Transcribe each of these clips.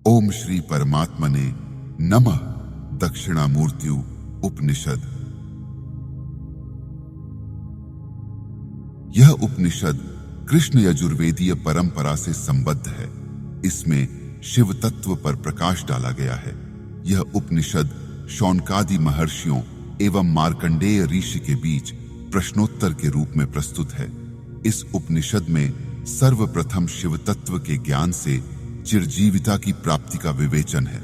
ओम श्री परमात्मने नमः। दक्षिणामूर्त्यु उपनिषद। यह उपनिषद कृष्ण यजुर्वेदीय परंपरा से संबद्ध है। इसमें शिव तत्व पर प्रकाश डाला गया है। यह उपनिषद शौनकादि महर्षियों एवं मार्कंडेय ऋषि के बीच प्रश्नोत्तर के रूप में प्रस्तुत है। इस उपनिषद में सर्वप्रथम शिव तत्व के ज्ञान से चिरजीविता की प्राप्ति का विवेचन है।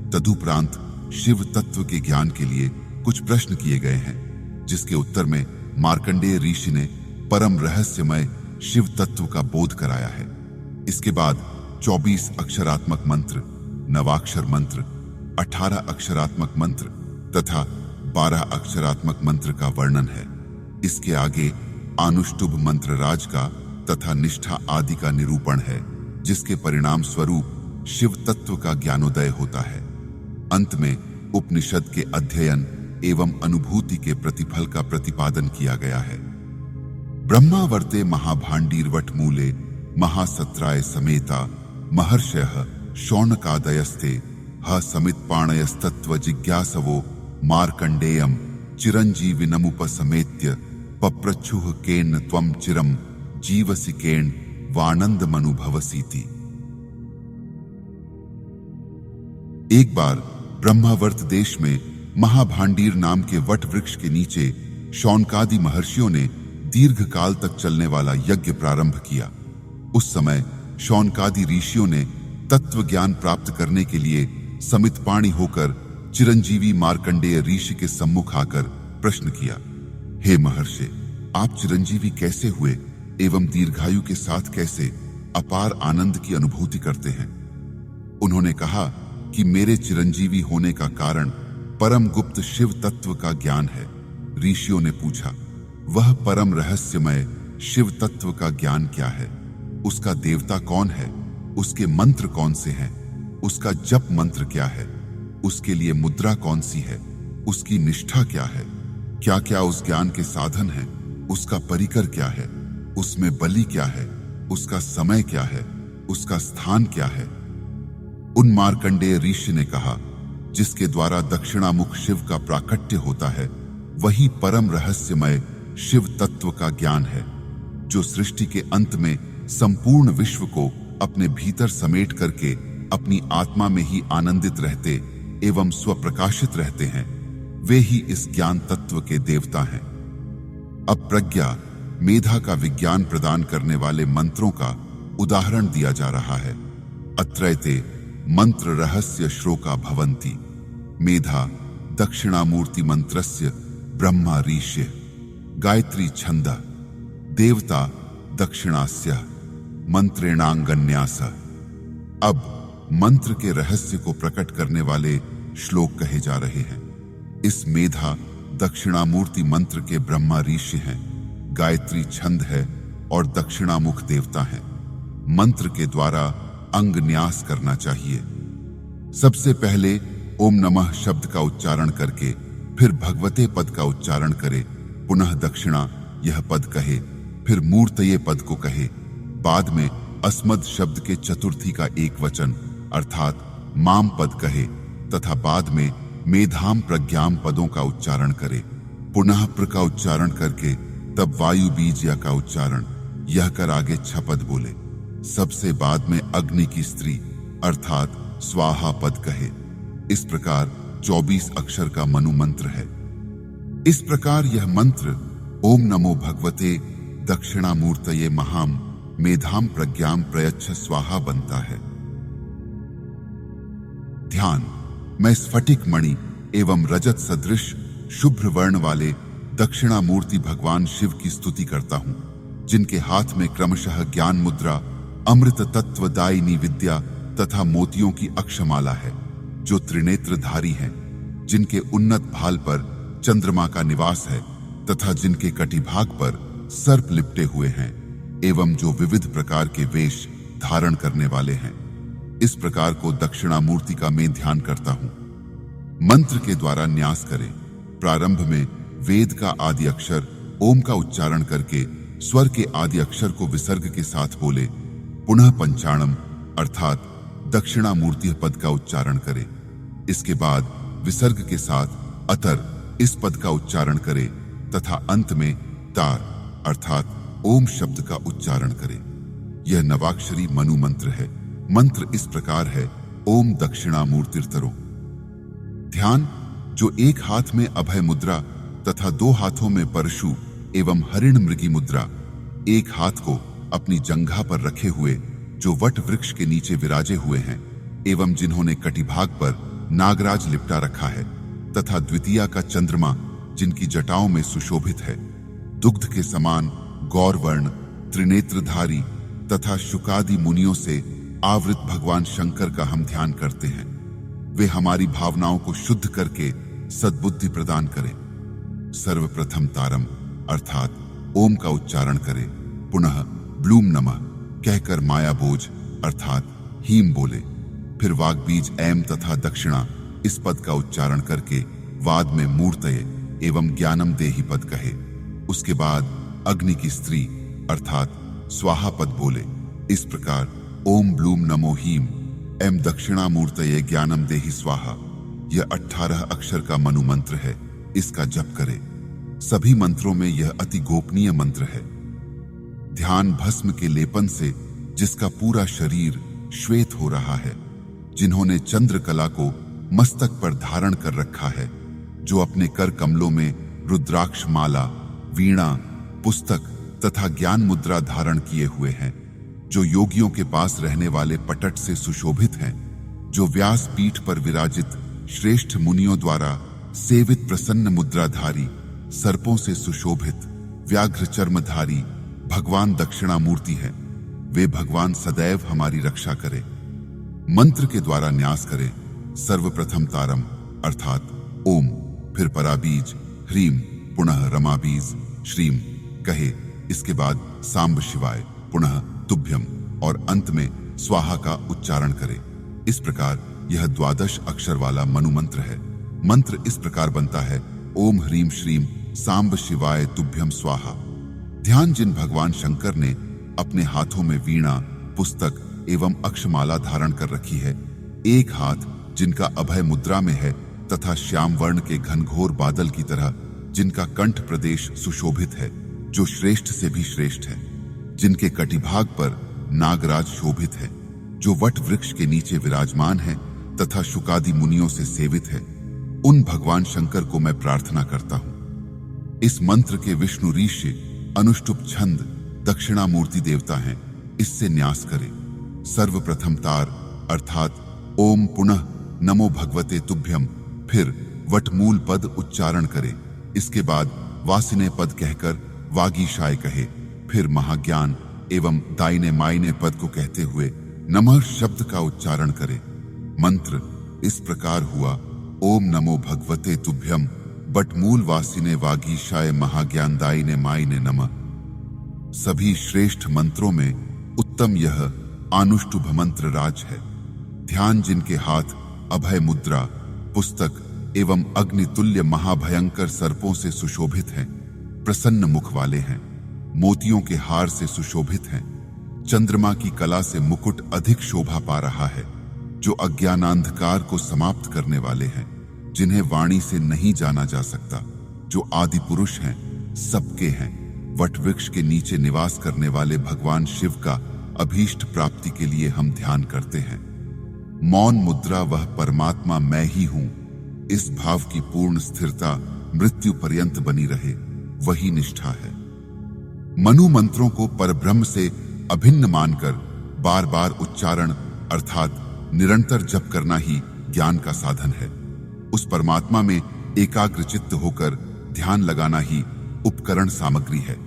तदुपरांत शिव तत्व के ज्ञान के लिए कुछ प्रश्न किए गए हैं, जिसके उत्तर में मार्कंडेय ऋषि ने परम रहस्यमय शिव तत्व का बोध कराया है। इसके बाद 24 अक्षरात्मक मंत्र, नवाक्षर मंत्र, 18 अक्षरात्मक मंत्र तथा 12 अक्षरात्मक मंत्र का वर्णन है। इसके आगे अनुष्टुभ मंत्र राज का तथा निष्ठा आदि का निरूपण है, जिसके परिणाम स्वरूप शिव तत्व का ज्ञानोदय होता है। अंत में उपनिषद के अध्ययन एवं अनुभूति के प्रतिफल का प्रतिपादन किया गया है। ब्रह्मावर्ते महाभांडीरवट मूले महासत्राय समेता महर्षयः शौनकादयस्ते ह समित्पाणयस्तत्व जिज्ञासवो मार्कंडेयम चिरंजीविनमुपसमेत्य पप्रच्छुः केन त्वं चिरं जीवसि केन वानंदमनुभवसीति। एक बार ब्रह्मावर्त देश में महाभांडीर नाम के वट वृक्ष के नीचे शौनकादि महर्षियों ने दीर्घ काल तक चलने वाला यज्ञ प्रारंभ किया। उस समय शौनकादि ऋषियों ने तत्व ज्ञान प्राप्त करने के लिए समितपाणी होकर चिरंजीवी मार्कंडेय ऋषि के सम्मुख आकर प्रश्न किया, हे महर्षि, आप चिरंजीवी कैसे हुए एवं दीर्घायु के साथ कैसे अपार आनंद की अनुभूति करते हैं? उन्होंने कहा कि मेरे चिरंजीवी होने का कारण परम गुप्त शिव तत्व का ज्ञान है। ऋषियों ने पूछा, वह परम रहस्यमय शिव तत्व का ज्ञान क्या है? उसका देवता कौन है? उसके मंत्र कौन से हैं? उसका जप मंत्र क्या है? उसके लिए मुद्रा कौन सी है? उसकी निष्ठा क्या है? क्या क्या उस ज्ञान के साधन हैं? उसका परिकर क्या है? उसमें बलि क्या है? उसका समय क्या है? उसका स्थान क्या है? उन मार्कंडेय ऋषि ने कहा, जिसके द्वारा दक्षिणामुख शिव का प्राकट्य होता है, वही परम रहस्यमय शिव तत्व का ज्ञान है, जो सृष्टि के अंत में संपूर्ण विश्व को अपने भीतर समेट करके अपनी आत्मा में ही आनंदित रहते एवं स्वप्रकाशित रहते हैं। वे ही इस ज्ञान तत्व के देवता हैं। अब प्रज्ञा मेधा का विज्ञान प्रदान करने वाले मंत्रों का उदाहरण दिया जा रहा है। अत्रैते मंत्र रहस्य श्लोका भवन्ति। मेधा दक्षिणामूर्ति मंत्रस्य ब्रह्मा ऋष्य गायत्री छंद देवता दक्षिणास्य मंत्रेणांगन्यास। अब मंत्र के रहस्य को प्रकट करने वाले श्लोक कहे जा रहे हैं। इस मेधा दक्षिणामूर्ति मंत्र के ब्रह्मा ऋषि हैं, गायत्री छंद है और दक्षिणामुख देवता हैं। मंत्र के द्वारा अंग न्यास करना चाहिए। सबसे पहले ओम नमः शब्द का उच्चारण करके फिर भगवते पद का उच्चारण करे, पुनः दक्षिणा यह पद कहे, फिर मूर्तये पद को कहे, बाद में अस्मद शब्द के चतुर्थी का एक वचन अर्थात माम पद कहे तथा बाद में मेधाम प्रज्ञाम पदों का उच्चारण करे, पुनः प्र का उच्चारण करके तब वायु बीज का उच्चारण यह कर आगे छपद बोले। सबसे बाद में अग्नि की स्त्री अर्थात स्वाहा पद कहे। इस प्रकार 24 अक्षर का मनु मंत्र है। इस प्रकार यह मंत्र ओम नमो भगवते दक्षिणामूर्तये महाम मेधाम प्रज्ञाम प्रयच्छ स्वाहा बनता है। ध्यान। मैं स्फटिक मणि एवं रजत सदृश शुभ्र वर्ण वाले दक्षिणामूर्ति भगवान शिव की स्तुति करता हूं, जिनके हाथ में क्रमशः ज्ञान मुद्रा, अमृत तत्वदायिनी विद्या तथा मोतियों की अक्षमाला है, जो त्रिनेत्रधारी हैं, जिनके उन्नत भाल पर चंद्रमा का निवास है तथा जिनके कटिभाग पर सर्प लिपटे हुए हैं एवं जो विविध प्रकार के वेश धारण करने वाले हैं। इस प्रकार को दक्षिणामूर्ति का मैं ध्यान करता हूं। मंत्र के द्वारा न्यास करें। प्रारंभ में वेद का आदि अक्षर ओम का उच्चारण करके स्वर के आदि अक्षर को विसर्ग के साथ बोले, पुनः पंचाणम अर्थात दक्षिणामूर्ति पद का उच्चारण करे। इसके बाद विसर्ग के साथ अतर इस पद का उच्चारण करे तथा अंत में तार अर्थात ओम शब्द का उच्चारण करे। यह नवाक्षरी मनु मंत्र है। मंत्र इस प्रकार है, ओम दक्षिणामूर्तिर्तरो। ध्यान, जो एक हाथ में अभय मुद्रा तथा 2 हाथों में परशु एवं हरिण मृगी मुद्रा, एक हाथ को अपनी जंघा पर रखे हुए जो वट वृक्ष के नीचे विराजे हुए हैं एवं जिन्होंने कटिभाग पर नागराज लिपटा रखा है, तथा द्वितीया का चंद्रमा जिनकी जटाओं में सुशोभित है, दुग्ध के समान गौरवर्ण त्रिनेत्रधारी तथा शुकादि मुनियों से आवृत भगवान शंकर का हम ध्यान करते हैं। वे हमारी भावनाओं को शुद्ध करके सद्बुद्धि प्रदान करें। सर्वप्रथम तारम अर्थात ओम का उच्चारण करें, पुनः ब्लूम नमः कहकर माया बोझ अर्थात हीम बोले, फिर वाग बीज ऐम तथा दक्षिणा इस पद का उच्चारण करके वाद में मूर्तये एवं ज्ञानम देहि पद कहे। उसके बाद अग्नि की स्त्री अर्थात स्वाहा पद बोले। इस प्रकार ओम ब्लूम नमो हीम एम दक्षिणामूर्तये ज्ञानम देहि स्वाहा, यह 18 अक्षर का मनु मंत्र है। इसका जप करे। सभी मंत्रों में यह अति गोपनीय मंत्र है। ध्यान भस्म के लेपन से जिसका पूरा शरीर श्वेत हो रहा है, जिन्होंने चंद्रकला को मस्तक पर धारण कर रखा है, जो अपने कर कमलों में रुद्राक्ष माला, वीणा, पुस्तक तथा ज्ञान मुद्रा धारण किए हुए हैं, जो योगियों के पास रहने वाले पटट से सुशोभित हैं, जो व्यास पीठ पर विराजित श्रेष्ठ मुनियों द्वारा सेवित प्रसन्न मुद्राधारी, सर्पों से सुशोभित व्याघ्र चर्मधारी भगवान दक्षिणामूर्ति हैं। वे भगवान सदैव हमारी रक्षा करें। मंत्र के द्वारा न्यास करें। सर्वप्रथम तारम अर्थात ओम, फिर पराबीज ह्रीम, पुनः रमाबीज श्रीम कहे। इसके बाद सांब शिवाय, पुनः तुभ्यम और अंत में स्वाहा का उच्चारण करे। इस प्रकार यह 12 अक्षर वाला मनु मंत्र है। मंत्र इस प्रकार बनता है, ओम ह्रीम श्रीम सांब शिवाय तुभ्यम स्वाहा। ध्यान, जिन भगवान शंकर ने अपने हाथों में वीणा, पुस्तक एवं अक्षमाला धारण कर रखी है, एक हाथ जिनका अभय मुद्रा में है तथा श्याम वर्ण के घनघोर बादल की तरह जिनका कंठ प्रदेश सुशोभित है, जो श्रेष्ठ से भी श्रेष्ठ है, जिनके कटिभाग पर नागराज शोभित है, जो वट वृक्ष के नीचे विराजमान है तथा शुकादि मुनियों से सेवित है, उन भगवान शंकर को मैं प्रार्थना करता हूं। इस मंत्र के विष्णु ऋषि अनुष्टुप छंद दक्षिणामूर्ति देवता हैं। इससे न्यास करें। सर्वप्रथम तार अर्थात ओम, पुनः नमो भगवते तुभ्यम, फिर वटमूल पद उच्चारण करे। इसके बाद वासिने पद कहकर वागीशाय कहे, फिर महाज्ञान एवं दाइने माइने पद को कहते हुए नमः शब्द का उच्चारण करे। मंत्र इस प्रकार हुआ, ओम नमो भगवते तुभ्यम बटमूल वासिने वागीशाय महाज्ञान दाइने माइने नमः। सभी श्रेष्ठ मंत्रों में उत्तम यह आनुष्टुभ मंत्र राज है। ध्यान, जिनके हाथ अभय मुद्रा, पुस्तक एवं अग्नितुल्य महाभयंकर सर्पों से सुशोभित हैं, प्रसन्न मुख वाले हैं, मोतियों के हार से सुशोभित हैं, चंद्रमा की कला से मुकुट अधिक शोभा पा रहा है, जो अज्ञानांधकार को समाप्त करने वाले हैं, जिन्हें वाणी से नहीं जाना जा सकता, जो आदि पुरुष हैं, सबके हैं, वट वृक्ष के नीचे निवास करने वाले भगवान शिव का अभीष्ट प्राप्ति के लिए हम ध्यान करते हैं। मौन मुद्रा वह परमात्मा मैं ही हूं, इस भाव की पूर्ण स्थिरता मृत्यु पर्यंत बनी रहे, वही निष्ठा है। मनु मंत्रों को परब्रह्म से अभिन्न मानकर बार बार उच्चारण अर्थात निरंतर जप करना ही ज्ञान का साधन है। उस परमात्मा में एकाग्र चित्त होकर ध्यान लगाना ही उपकरण सामग्री है।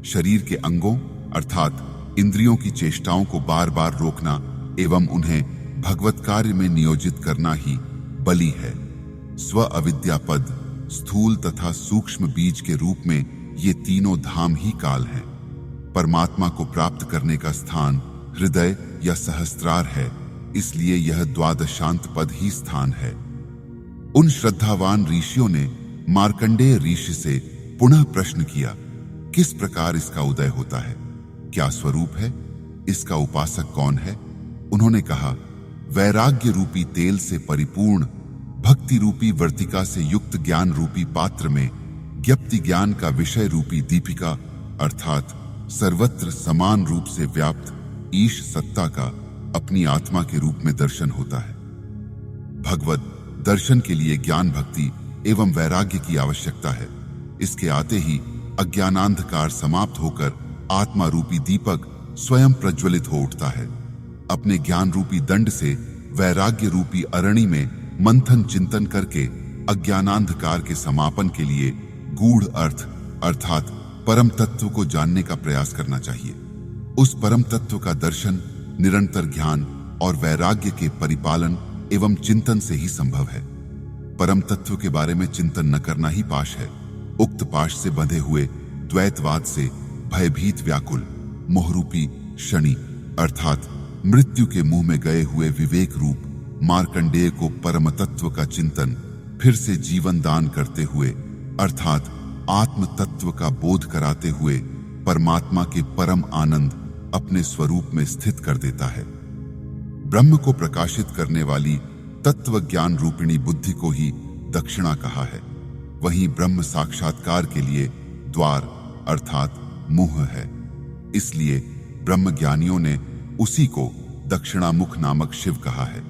शरीर के अंगों अर्थात इंद्रियों की चेष्टाओं को बार बार रोकना एवं उन्हें भगवत कार्य में नियोजित करना ही बलि है। स्व अविद्या पद स्थूल तथा सूक्ष्म बीज के रूप में ये तीनों धाम ही काल हैं। परमात्मा को प्राप्त करने का स्थान हृदय या सहस्त्रार है, इसलिए यह द्वादशांत पद ही स्थान है। उन श्रद्धावान ऋषियों ने मार्कंडेय ऋषि से पुनः प्रश्न किया, किस प्रकार इसका उदय होता है, क्या स्वरूप है, इसका उपासक कौन है? उन्होंने कहा, वैराग्य रूपी तेल से परिपूर्ण भक्ति रूपी वर्तिका से युक्त ज्ञान रूपी पात्र में ज्ञप्ति ज्ञान का विषय रूपी दीपिका अर्थात सर्वत्र समान रूप से व्याप्त ईश सत्ता का अपनी आत्मा के रूप में दर्शन होता है। भगवत दर्शन के लिए ज्ञान भक्ति एवं वैराग्य की आवश्यकता है। इसके आते ही अज्ञानांधकार समाप्त होकर आत्मा रूपी दीपक स्वयं प्रज्वलित हो उठता है। अपने ज्ञान रूपी दंड से वैराग्य रूपी अरणि में मंथन चिंतन करके अज्ञानांधकार के समापन के लिए गूढ़ अर्थ अर्थात परम तत्व को जानने का प्रयास करना चाहिए। उस परम तत्व का दर्शन निरंतर ज्ञान और वैराग्य के परिपालन एवं चिंतन से ही संभव है। परम तत्व के बारे में चिंतन न करना ही पाश है। उक्त पाश से बंधे हुए द्वैतवाद से भयभीत व्याकुल मोहरूपी शनि अर्थात मृत्यु के मुंह में गए हुए विवेक रूप मार्कंडेय को परम तत्व का चिंतन फिर से जीवन दान करते हुए अर्थात आत्म तत्व का बोध कराते हुए परमात्मा के परम आनंद अपने स्वरूप में स्थित कर देता है। ब्रह्म को प्रकाशित करने वाली तत्व ज्ञान रूपिणी बुद्धि को ही दक्षिणा कहा है। वहीं ब्रह्म साक्षात्कार के लिए द्वार अर्थात मुह है। इसलिए ब्रह्म ज्ञानियों ने उसी को दक्षिणामुख नामक शिव कहा है।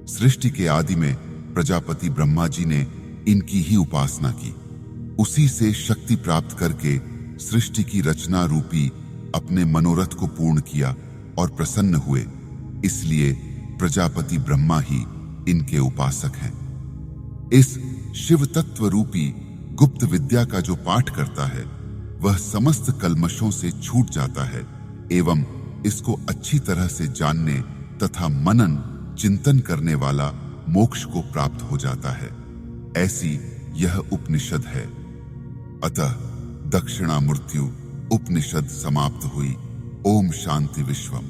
सृष्टि के आदि में प्रजापति ब्रह्मा जी ने इनकी ही उपासना की। उसी से शक्ति प्राप्त करके सृष्टि की रचना रूपी अपने मनोरथ को पूर्ण किया और प्रसन्न हुए। इसलिए प्रजापति ब्रह्मा ही इनके उपासक हैं। इस शिव तत्व रूपी गुप्त विद्या का जो पाठ करता है वह समस्त कल्मशों से छूट जाता है एवं इसको अच्छी तरह से जानने तथा मनन चिंतन करने वाला मोक्ष को प्राप्त हो जाता है। ऐसी यह उपनिषद है। अतः दक्षिणामूर्त्यु उपनिषद समाप्त हुई। ओम शांति विश्वम।